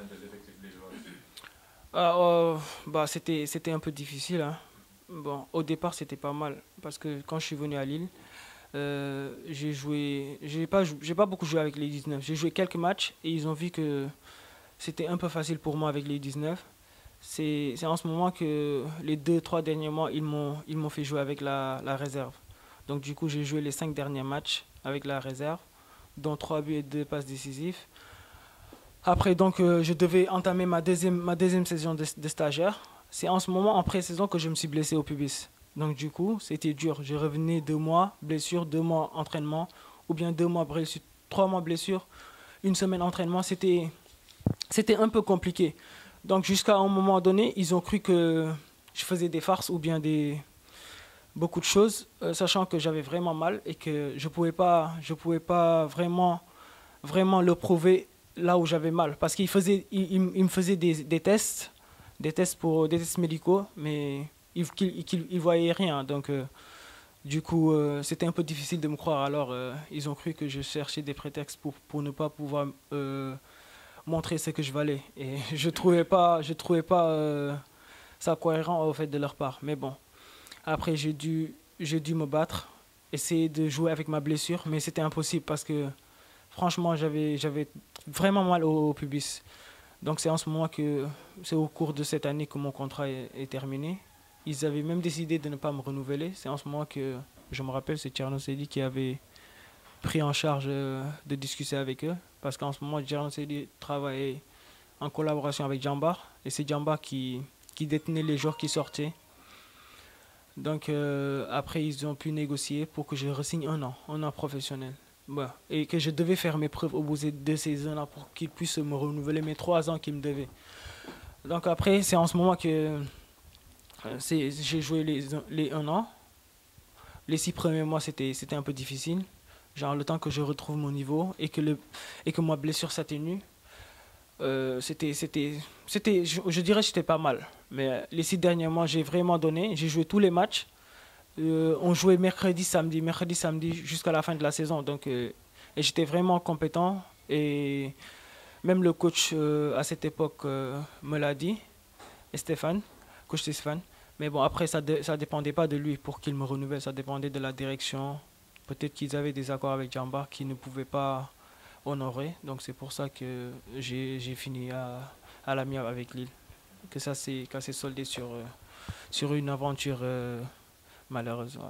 tes effectifs les joueurs ici? Bah, c'était un peu difficile, hein. Bon, au départ, c'était pas mal parce que quand je suis venu à Lille, j'ai pas beaucoup joué avec les 19. J'ai joué quelques matchs et ils ont vu que c'était un peu facile pour moi avec les 19. C'est en ce moment que les deux, trois derniers mois, ils m'ont fait jouer avec la réserve. Donc du coup, j'ai joué les 5 derniers matchs avec la réserve, dont 3 buts et 2 passes décisives. Après, donc, je devais entamer ma deuxième saison de stagiaire. C'est en ce moment, en pré-saison, que je me suis blessé au pubis. Donc, du coup, c'était dur. Je revenais 2 mois blessure, 2 mois entraînement, ou bien 2 mois blessure, 3 mois blessure, une semaine entraînement. C'était un peu compliqué. Donc, jusqu'à un moment donné, ils ont cru que je faisais des farces ou bien beaucoup de choses, sachant que j'avais vraiment mal et que je pouvais pas vraiment le prouver là où j'avais mal. Parce qu'il me faisait des tests pour des tests médicaux, mais il voyait rien. Donc, du coup, c'était un peu difficile de me croire. Alors, ils ont cru que je cherchais des prétextes pour ne pas pouvoir montrer ce que je valais. Et je trouvais pas ça cohérent au fait de leur part. Mais bon, après, j'ai dû me battre, essayer de jouer avec ma blessure, mais c'était impossible parce que franchement, j'avais vraiment mal au pubis. Donc c'est en ce moment que c'est au cours de cette année que mon contrat est terminé. Ils avaient même décidé de ne pas me renouveler. C'est en ce moment que je me rappelle, c'est Tcherno Sedi qui avait pris en charge de discuter avec eux. Parce qu'en ce moment, Tcherno Sedi travaillait en collaboration avec Jambar. Et c'est Jambar qui détenait les joueurs qui sortaient. Donc après, ils ont pu négocier pour que je re-signe un an professionnel. Ouais. Et que je devais faire mes preuves au bout de ces 1 an pour qu'ils puissent me renouveler mes 3 ans qu'ils me devaient. Donc après, c'est en ce moment que j'ai joué les 1 an. Les 6 premiers mois, c'était un peu difficile. Genre le temps que je retrouve mon niveau et que ma blessure s'atténue. Je dirais que j'étais pas mal. Mais les 6 derniers mois, j'ai vraiment donné. J'ai joué tous les matchs. On jouait mercredi, samedi jusqu'à la fin de la saison. Donc, et j'étais vraiment compétent. Et même le coach à cette époque me l'a dit, et Stéphane, coach Stéphane. Mais bon, après, ça dépendait pas de lui pour qu'il me renouvelle. Ça dépendait de la direction. Peut-être qu'ils avaient des accords avec Jamba qui ne pouvaient pas honorer. Donc, c'est pour ça que j'ai fini à l'amiable avec Lille. Que ça s'est soldé sur une aventure malheureuse. Ouais.